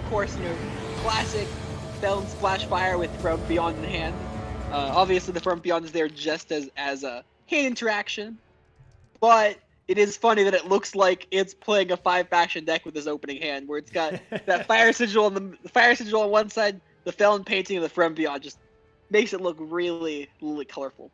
course, classic Felon Splash Fire with From Beyond in hand. Obviously, the From Beyond is there just as a hand interaction, but it is funny that it looks like it's playing a 5-faction deck with this opening hand, where it's got that Fire Sigil on the Fire Sigil on one side, the Felon painting of the From Beyond just makes it look really, really colorful.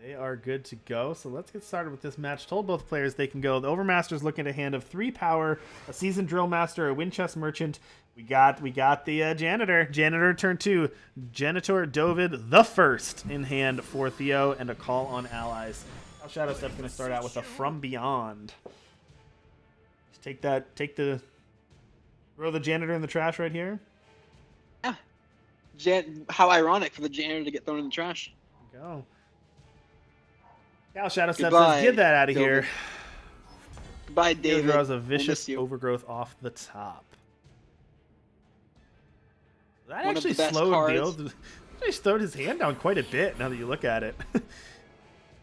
They are good to go, so let's get started with this match. Told both players they can go. The Overmaster's looking at a hand of 3 power, a Seasoned Drill Master, a Winchest Merchant. We got the Janitor. Janitor turn 2. Janitor Dovid the first in hand for Theo, and a Call on Allies. Now Shadow Step's going to start out with a From Beyond. Just throw the Janitor in the trash right here. Yeah. How ironic for the Janitor to get thrown in the trash. There we go. Cal Shadow Step says, get that out of here. Goodbye, David. He draws a vicious overgrowth off the top. That actually slowed the He slowed his hand down quite a bit now that you look at it.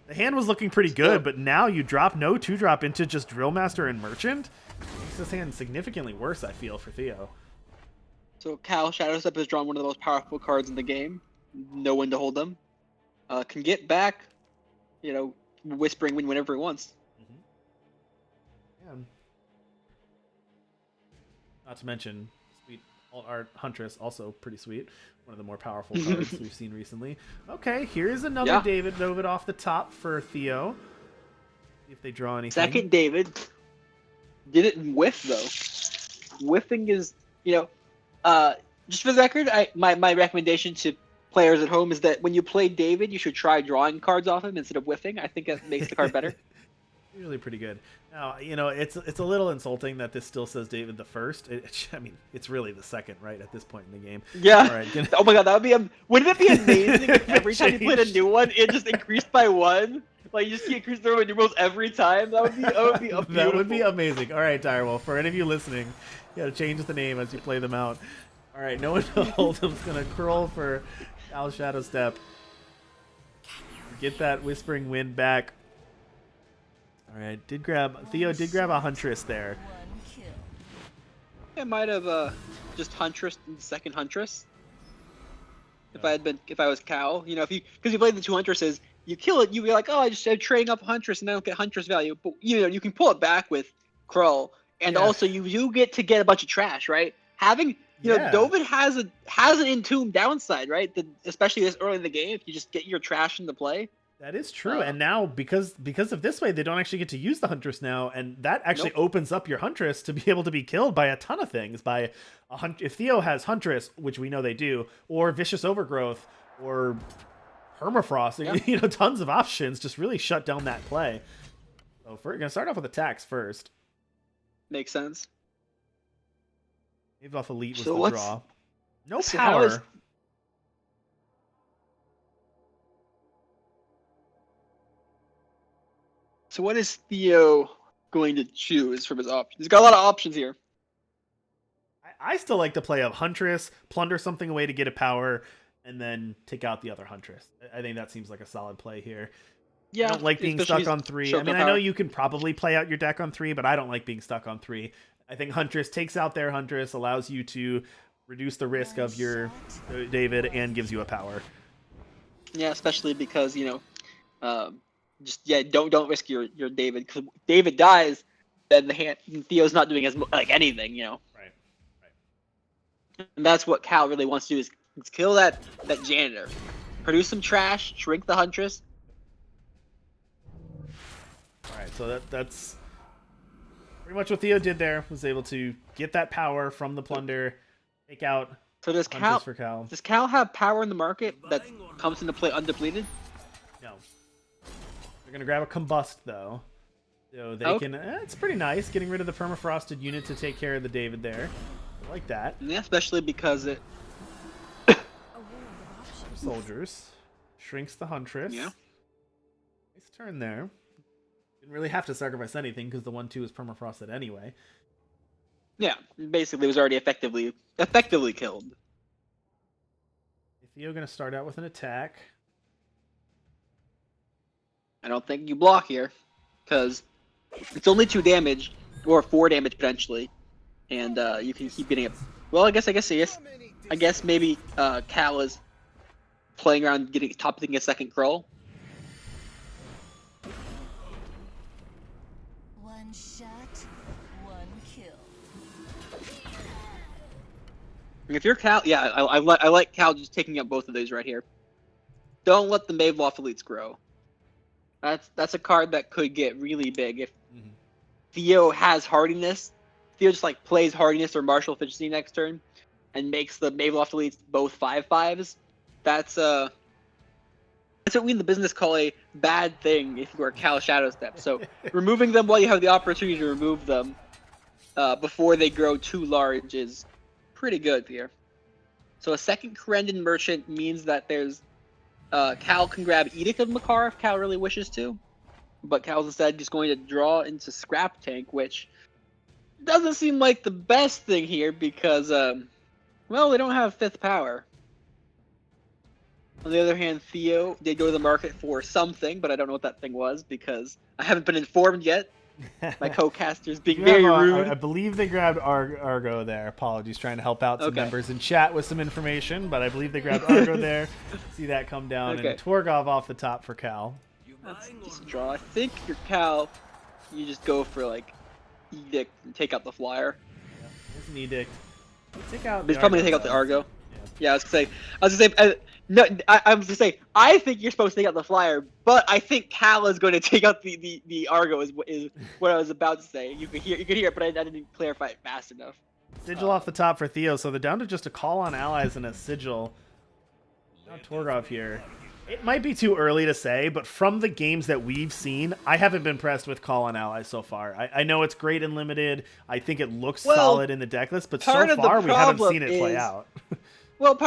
The hand was looking pretty good, but now you drop no 2-drop into just Drill Master and Merchant. Makes this hand significantly worse, I feel, for Theo. So Cal Shadow Step has drawn one of the most powerful cards in the game. Know when to hold them. Can get back, Whispering Wind whenever he wants. Yeah. Not to mention, sweet Art Huntress, also pretty sweet. One of the more powerful cards we've seen recently. Okay, here's another David off the top for Theo. See if they draw anything. Second David. Didn't whiff, though. Whiffing is, just for the record, my recommendation to players at home is that when you play David, you should try drawing cards off him instead of whiffing. I think that makes the card better. Usually pretty good. Now, it's a little insulting that this still says David the first. It's really the second, right, at this point in the game. Yeah. All right, oh my god, that would be wouldn't it be amazing if every time you played a new one, it just increased by 1? Like, you just increase the number of numerals every time? That would be beautiful. That would be amazing. All right, Direwolf, for any of you listening, you gotta change the name as you play them out. All right, no one to hold him's gonna curl for Cal Shadow Step. Get that Whispering Wind back. All right, Theo did grab a Huntress there. I might have just Huntress and second Huntress. If I was Cal, because you played the 2 Huntresses, you kill it, you'd be like, oh, I'm trading up Huntress and I don't get Huntress value. But you can pull it back with Krull, and also you get to get a bunch of trash, right? Having Dovid has an Entomb downside, right? Especially this early in the game, if you just get your trash into play. That is true, and now because of this way, they don't actually get to use the Huntress now, and that actually opens up your Huntress to be able to be killed by a ton of things. If Theo has Huntress, which we know they do, or Vicious Overgrowth, or Permafrost, tons of options, just really shut down that play. So we're gonna start off with attacks first. Makes sense. Maybe off Elite was the draw. No power. So what is Theo going to choose from his options? He's got a lot of options here. I still like to play a Huntress, plunder something away to get a power, and then take out the other Huntress. I think that seems like a solid play here. Yeah, I don't like being stuck on 3. I know you can probably play out your deck on 3, but I don't like being stuck on 3. I think Huntress takes out their Huntress, allows you to reduce the risk of your David, and gives you a power. Yeah, especially because, don't risk your David. Because if David dies, then Theo's not doing anything, Right. And that's what Cal really wants to do is kill that Janitor, produce some trash, shrink the Huntress. All right, so that's pretty much what Theo did there. Was able to get that power from the plunder, take out. So does Cal have power in the market that comes into play undepleted? No. They're gonna grab a Combust though, so they can. It's pretty nice getting rid of the permafrosted unit to take care of the David there. I like that. Yeah, especially because it soldiers shrinks the Huntress. Yeah. Nice turn there. Didn't really have to sacrifice anything because the 1/2 is permafrosted anyway. Yeah, basically it was already effectively killed. Theo gonna start out with an attack. I don't think you block here, because it's only 2 damage, or 4 damage potentially, and you can keep getting it. Well, I guess maybe Cal is playing around getting topping a second Krull. One shot, one kill. If you're Cal, yeah, I like Cal just taking up both of those right here. Don't let the Maveloft Elites grow. That's a card that could get really big if Theo has hardiness. Theo just like plays hardiness or martial efficiency next turn, and makes the Maveloft Elites both 5/5s. That's what we in the business call a bad thing if you are Cal Shadow Step. So removing them while you have the opportunity to remove them before they grow too large is pretty good here. So a second Corendon Merchant means that there's Cal can grab Edict of Makar if Cal really wishes to, but Cal's instead just going to draw into Scrap Tank, which doesn't seem like the best thing here because, well, they don't have 5th power. On the other hand, Theo did go to the market for something, but I don't know what that thing was because I haven't been informed yet. My co-caster's being very rude. I believe they grabbed Argo there. Apologies, trying to help out some members in chat with some information, but I believe they grabbed Argo there. See that come down, and Torgov off the top for Cal. That's just a draw. I think your Cal, you just go for like Edict and take out the flyer. Yeah, there's an Edict. Take out. He's probably gonna take out the Argo. Yeah, I was gonna say. No, I was gonna say. I think you're supposed to take out the flyer, but I think Cal is going to take out the Argo. Is what I was about to say. You could hear it, but I didn't clarify it fast enough. Sigil off the top for Theo, so they're down to just a call on allies and a Sigil. Now Torgov here. It might be too early to say, but from the games that we've seen, I haven't been impressed with Call on Allies so far. I know it's great and limited. I think it looks solid in the deck list, but so far we haven't seen it play out. Well,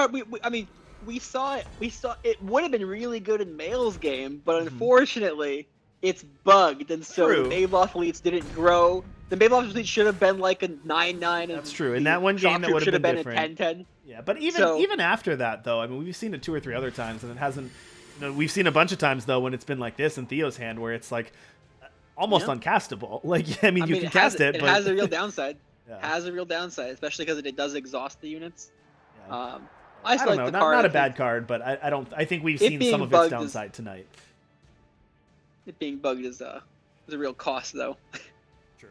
we saw it. It would have been really good in Male's game, but unfortunately, it's bugged, and so the Maveloft Elites didn't grow. The Maveloft Elites should have been like a 9/9. That's true. In that one game, that would have been different. A 10/10. Yeah, but even after that, though, I mean, we've seen it 2 or 3 other times, and it hasn't. We've seen a bunch of times though when it's been like this in Theo's hand, where it's like almost uncastable. Like, I mean, you can cast it, but it has a real downside. Has a real downside, especially because it does exhaust the units. Yeah. I don't know. Not a bad card, but I think we've seen some of its downside tonight. It being bugged is a real cost, though. True.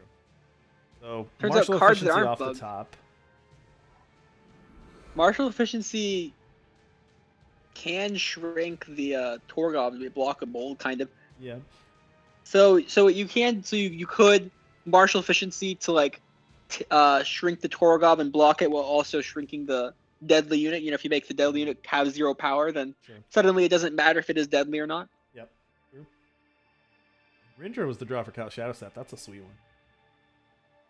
So turns martial out cards efficiency that aren't off bugged. the top. Martial efficiency can shrink the Torgov to be blockable, kind of. Yeah. So you could martial efficiency to like shrink the Torgov and block it while also shrinking the deadly unit. You know, if you make the deadly unit have 0 power, then suddenly it doesn't matter if it is deadly or not. Yep. True. Ringer was the draw for Cal Shadow Step. That's a sweet one.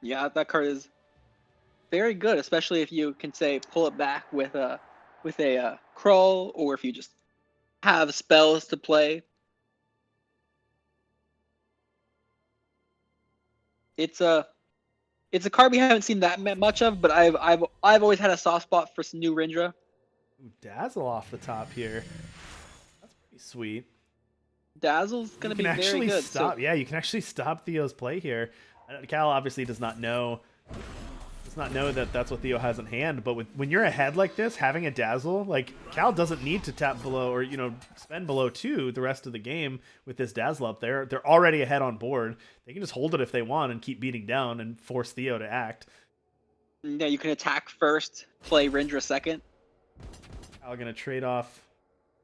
Yeah, that card is very good, especially if you can say pull it back with a Krull, or if you just have spells to play. It's a card we haven't seen that much of, but I've always had a soft spot for some new Rindra. Ooh, Dazzle off the top here. That's pretty sweet. Dazzle's gonna be very good. Yeah, you can actually stop Theo's play here. Cal obviously does not know that that's what Theo has in hand, but when you're ahead like this, having a Dazzle, like, Cal doesn't need to tap below or, spend below 2 the rest of the game with this Dazzle up there. They're already ahead on board. They can just hold it if they want and keep beating down and force Theo to act. Yeah, you can attack first, play Rindra second. Cal gonna trade off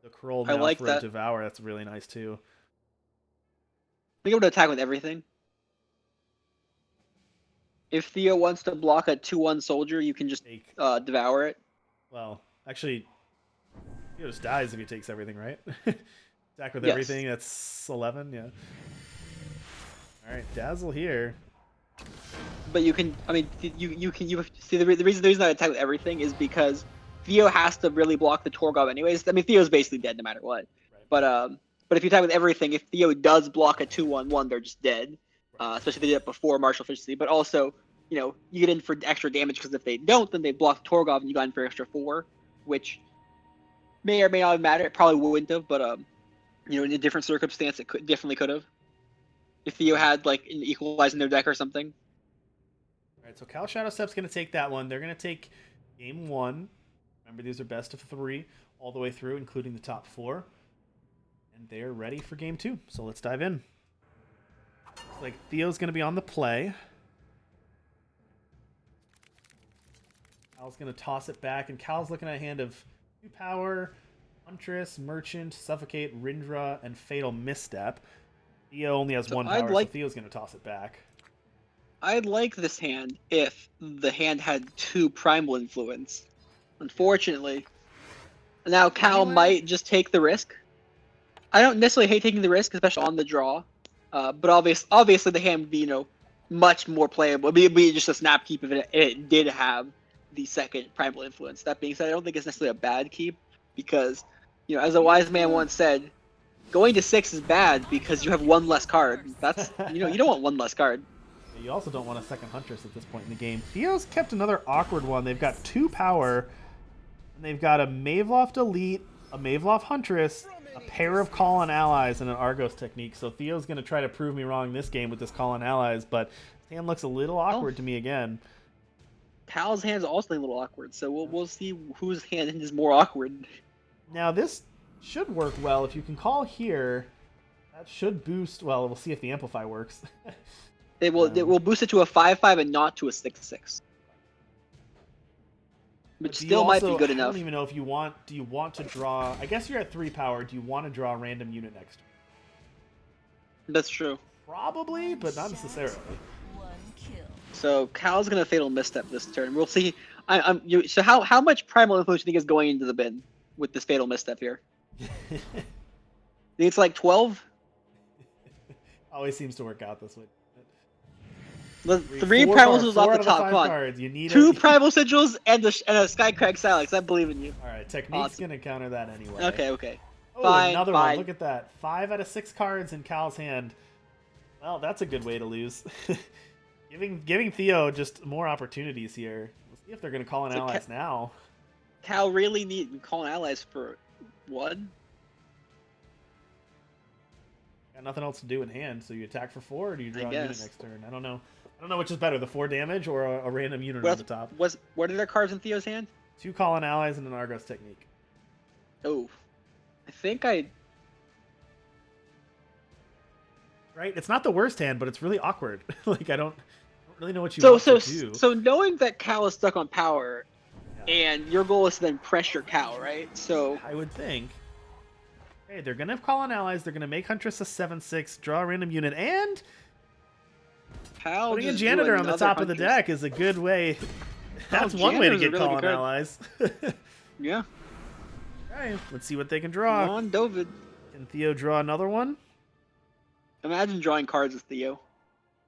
the Krull now for a Devour. That's really nice too. I think I'm gonna attack with everything. If Theo wants to block a 2/1 soldier, you can just devour it. Well, actually, Theo just dies if he takes everything, right? Attack with everything. That's 11. Yeah. All right, Dazzle here. But you can. I mean, you see the reason I attack with everything is because Theo has to really block the Torgov anyways. I mean, Theo's basically dead no matter what. Right. But if you attack with everything, if Theo does block a 2/1, they're just dead. Especially if they did it before martial efficiency. But also, you get in for extra damage because if they don't, then they block Torgov and you got in for extra 4, which may or may not matter. It probably wouldn't have, but in a different circumstance, it definitely could have. If Theo had like an equalize in their deck or something. right, so Cal Shadow Step's going to take that one. They're going to take game 1. Remember, these are best of 3 all the way through, including the top 4. And they're ready for game 2. So let's dive in. Looks like Theo's going to be on the play. Cal's going to toss it back, and Cal's looking at a hand of 2 power, Huntress, Merchant, Suffocate, Rindra, and Fatal Misstep. Theo only has 1 power, so Theo's going to toss it back. I'd like this hand if the hand had 2 Primal Influence. Unfortunately. Now Cal might just take the risk. I don't necessarily hate taking the risk, especially on the draw. But obviously the hand would be, much more playable. It'd be just a snap keep if it did have the 2nd Primal Influence. That being said, I don't think it's necessarily a bad keep because, as a wise man once said, going to 6 is bad because you have 1 less card. That's, you don't want 1 less card. You also don't want a 2nd Huntress at this point in the game. Theo's kept another awkward one. They've got 2 power, and they've got a Maveloft Elite, a Maveloft Huntress, a pair of Call on Allies, and an Argos Technique. So Theo's going to try to prove me wrong this game with this Call on Allies, but his hand looks a little awkward to me again. Cal's hand's also a little awkward, so we'll see whose hand is more awkward. Now this should work well. If you can call here, that should boost. Well, we'll see if the Amplify works. It will boost it to a 5/5 and not to a 6/6. Which still might be good enough. I don't even know if you want. Do you want to draw? I guess you're at 3 power. Do you want to draw a random unit next turn? That's true. Probably, but not necessarily. So Cal's gonna Fatal Misstep this turn. We'll see. So how much Primal Influence do you think is going into the bin with this Fatal Misstep here? Think it's like 12? Always seems to work out this way. The 3 Primal Sigils off the top. Come on. You need 2 Primal Sigils and a Skycrag Silex. I believe in you. All right, Technique's gonna counter that anyway. Okay. Oh, fine, another fine. one. Look at that. 5 out of 6 cards in Cal's hand. Well, that's a good way to lose. Giving Theo just more opportunities here. We'll see if they're gonna call in allies now. Cal really need call in allies for 1? Got nothing else to do in hand, so you attack for 4, or do you draw a unit next turn? I don't know. I don't know which is better, the 4 damage or a random unit on the top. What are their cards in Theo's hand? 2 call in allies and an Argos Technique. Oh, I think Right, it's not the worst hand, but it's really awkward. Like I don't really know what you want to do. So knowing that Cal is stuck on power, and your goal is to then pressure Cal, right? So I would think. Hey, they're gonna call on allies. They're gonna make Huntress a 7/6, draw a random unit, and putting a janitor on the top of the deck is a good way. That's one way to get call on allies. Yeah. All right, let's see what they can draw. Come on, Dovid. Can Theo draw another one? Imagine drawing cards with Theo.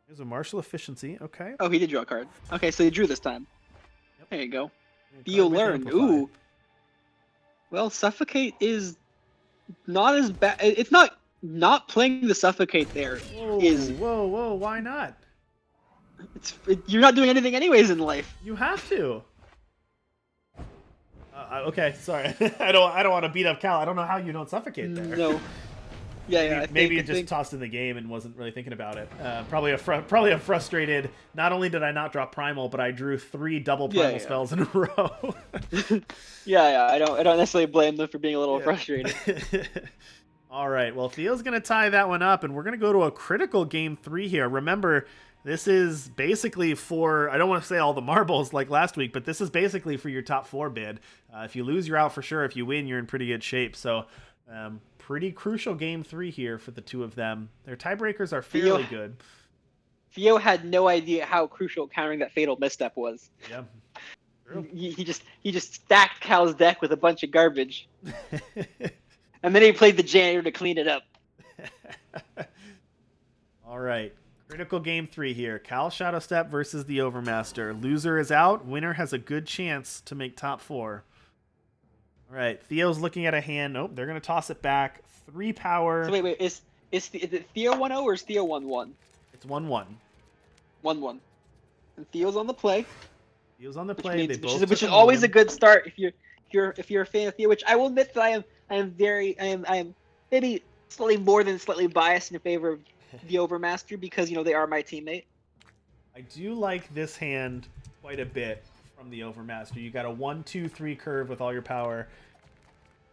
There's a martial efficiency. Okay. Oh, he did draw a card. Okay, so he drew this time. Yep. There you go. Yeah, Theo learned. Ooh. Well, Suffocate is not as bad. It's not playing the Suffocate there. Whoa, why not? You're not doing anything anyways in life. You have to. Okay, sorry. I don't want to beat up Cal. I don't know how you don't suffocate there. No. Yeah. Maybe you just tossed in the game and wasn't really thinking about it. Probably a frustrated. Not only did I not drop Primal, but I drew 3 double Primal spells in a row. yeah. I don't necessarily blame them for being a little frustrated. All right. Well, Theo's gonna tie that one up, and we're gonna go to a critical game 3 here. Remember, this is basically for, I don't want to say all the marbles like last week, but this is basically for your top 4 bid. If you lose, you're out for sure. If you win, you're in pretty good shape. So, pretty crucial game 3 here for the 2 of them. Their tiebreakers are fairly good. Theo had no idea how crucial countering that Fatal Misstep was. Yeah. True. He just stacked Cal's deck with a bunch of garbage. And then he played the janitor to clean it up. All right. Critical game 3 here. Cal Shadowstep versus the Overmaster. Loser is out. Winner has a good chance to make top 4. All right. Theo's looking at a hand. Nope. They're going to toss it back. 3 power. So wait. Is it Theo 1-0 or is Theo 1-1? It's 1-1. 1-1. And Theo's on the play. Theo's on the play. Which is always a good start if you're a fan of Theo. Which I will admit that I am maybe slightly biased in favor of the Overmaster because they are my teammate. I do like this hand quite a bit from the Overmaster. You got a 1-2-3 curve with all your power.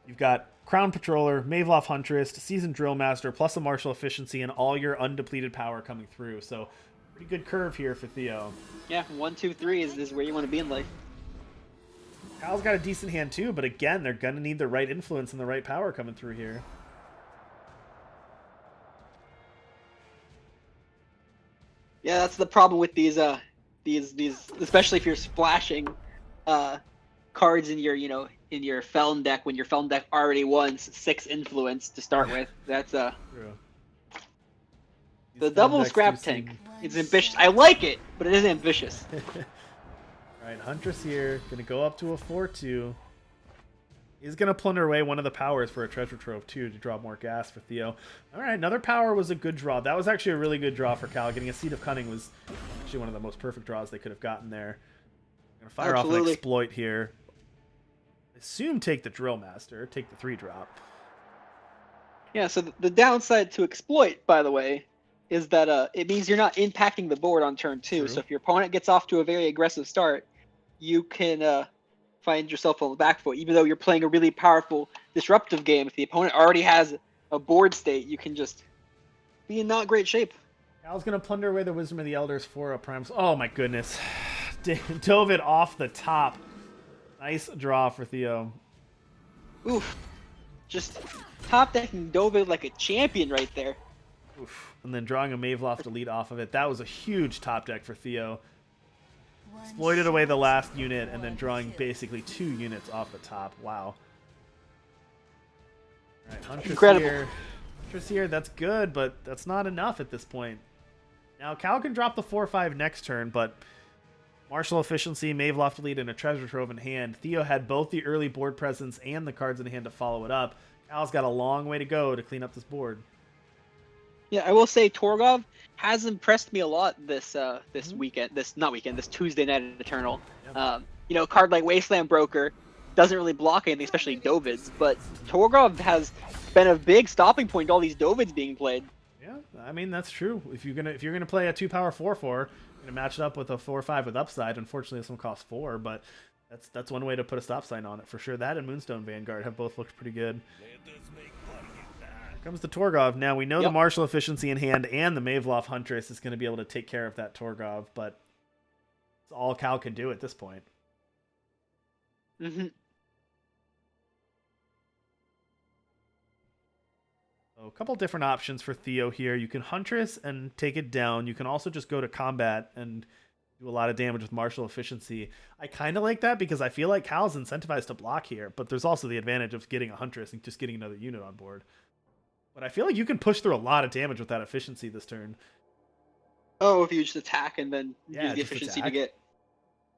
You've got Crown Patroller, Maveloff Huntress, Seasoned Drill Master, plus a Martial Efficiency, and all your undepleted power coming through. So, pretty good curve here for Theo. Yeah, 1, 2, 3 is where you want to be in life. Cal's got a decent hand too, but again, they're going to need the right influence and the right power coming through here. Yeah, that's the problem with these especially if you're splashing cards in your, in your Feln deck when your Feln deck already won 6 influence to start with. That's True. The double scrap tank. It's ambitious. I like it, but it is ambitious. Alright, Huntress here, gonna go up to a 4-2. He's gonna plunder away one of the powers for a treasure trove too to draw more gas for Theo. Alright, another power was a good draw. That was actually a really good draw for Cal. Getting a Seed of Cunning was actually one of the most perfect draws they could have gotten there. Gonna fire off an exploit here. Assume take the Drill Master, take the 3-drop. Yeah, so the downside to exploit, by the way, is that it means you're not impacting the board on turn 2. True. So if your opponent gets off to a very aggressive start, you can find yourself on the back foot. Even though you're playing a really powerful disruptive game, if the opponent already has a board state, you can just be in not great shape. Cal's going to plunder away the Wisdom of the Elders for a Primes. Oh my goodness. Dove it off the top. Nice draw for Theo. Oof. Just top decking Dove it like a champion right there. Oof. And then drawing a Maveloft to lead off of it. That was a huge top deck for Theo. Exploited away the last unit and then drawing basically 2 units off the top. Wow. Alright, Huntress incredible. Here. Huntress here, that's good, but that's not enough at this point. Now, Cal can drop the 4-5 next turn, but Martial Efficiency, Maveloft to lead, and a Treasure Trove in hand. Theo had both the early board presence and the cards in hand to follow it up. Cal's got a long way to go to clean up this board. Yeah, I will say Torgov has impressed me a lot this weekend. This Tuesday night at Eternal. Yep. A card like Wasteland Broker doesn't really block anything, especially Dovids. But Torgov has been a big stopping point to all these Dovids being played. Yeah, I mean that's true. If you're gonna play a 2-power 4/4, you're gonna match it up with a 4/5 with upside. Unfortunately, this one costs 4, but that's one way to put a stop sign on it for sure. That and Moonstone Vanguard have both looked pretty good. Comes the Torgov. Now we know the Martial Efficiency in hand and the Maveloff Huntress is going to be able to take care of that Torgov, but it's all Cal can do at this point. Mm-hmm. So a couple different options for Theo here. You can Huntress and take it down. You can also just go to combat and do a lot of damage with Martial Efficiency. I kind of like that because I feel like Cal's incentivized to block here, but there's also the advantage of getting a Huntress and just getting another unit on board. But I feel like you can push through a lot of damage with that efficiency this turn. Oh, if you just attack and then use the efficiency to get.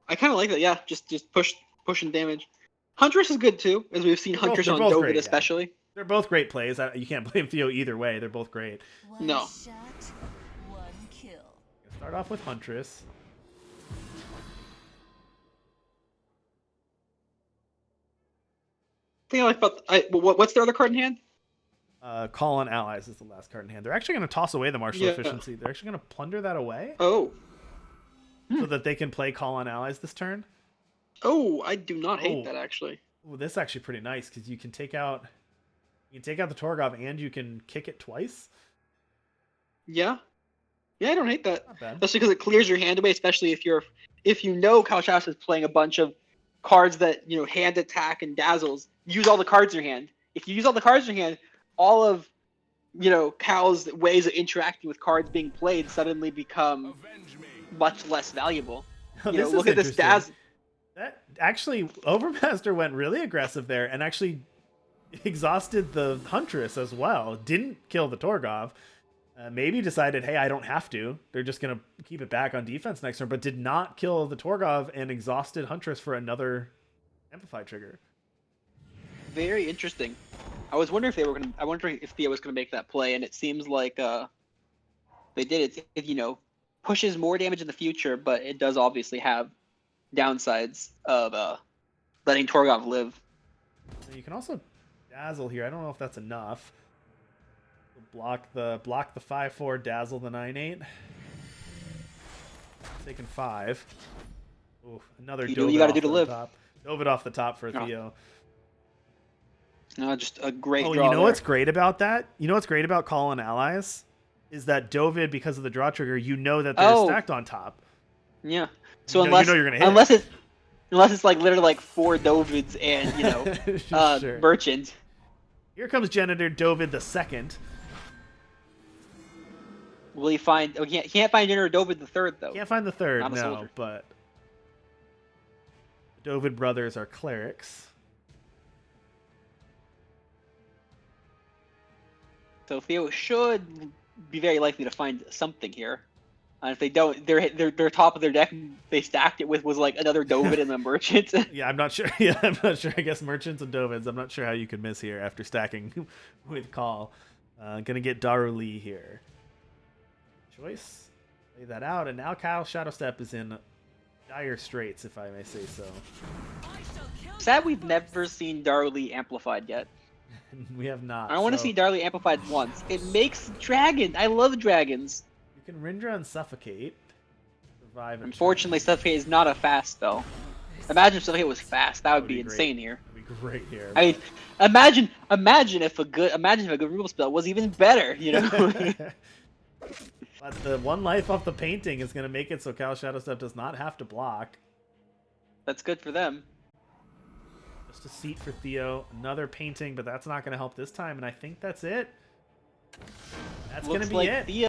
I kind of like that. Yeah, just pushing damage. Huntress is good too, as we've seen Huntress on Dovid especially. Yeah. They're both great plays. You can't blame Theo either way. They're both great. No. Shot, 1 kill. Start off with Huntress. Thing I like about what's their other card in hand? Call on Allies is the last card in hand. They're actually going to toss away the Martial Efficiency. They're actually going to plunder that away. Oh. So that they can play Call on Allies this turn. Oh, I do not hate that actually. Oh, this is actually pretty nice because you can take out the Torgov and you can kick it twice. Yeah. Yeah, I don't hate that. Especially because it clears your hand away, especially if you know Kalchas is playing a bunch of cards that, hand attack and dazzles. Use all the cards in your hand. If you use all the cards in your hand, all of Cal's ways of interacting with cards being played suddenly become much less valuable. Look at this dazzle. That actually, Overmaster went really aggressive there and actually exhausted the Huntress as well. Didn't kill the Torgov. Maybe decided, hey, I don't have to. They're just going to keep it back on defense next turn, but did not kill the Torgov and exhausted Huntress for another Amplify trigger. Very interesting. I was wondering if Theo was going to make that play, and it seems like they did. It pushes more damage in the future, but it does obviously have downsides of letting Torgov live. You can also dazzle here. I don't know if that's enough. Block the 5/4, dazzle the 9/8. Taking 5. Ooh, another You do what Dovid you gotta off do to the live. top. Dovid off the top for Oh. Theo. No, just a great Oh, draw you know there. what's great about that? You know what's great about calling allies? Is that Dovid, because of the draw trigger, you know that they're stacked on top. Yeah. So you know you're gonna hit. Unless it's like literally like 4 Dovids and Sure. Merchant. Here comes Janitor Dovid the second. Will he find? Oh, he can't find Janitor Dovid the third though. Can't find the third, Not a no, soldier. but the Dovid brothers are clerics. So Theo should be very likely to find something here. And if they don't, their top of their deck they stacked it with was like another Dovid and a Merchant. Yeah, I'm not sure. Yeah, I'm not sure. I guess Merchants and Dovids. I'm not sure how you could miss here after stacking with Call. Gonna get Daru Lee here. Choice. Lay that out, and now Kyle Shadowstep is in dire straits, if I may say so. Sad we've never seen Darley amplified yet. We have not. I want to see Darley amplified once. It makes dragon. I love dragons. You can Rindra and Suffocate. Survive. Unfortunately, Suffocate is not a fast spell. Imagine if Suffocate was fast. That would be insane here. That'd be great here. I mean, imagine if a good removal spell was even better. You know. But the 1 life off the painting is going to make it so Kyle Shadowstep does not have to block. That's good for them. Just a seat for Theo. Another painting, but that's not going to help this time. And I think that's it. That's going to be Looks like it. Theo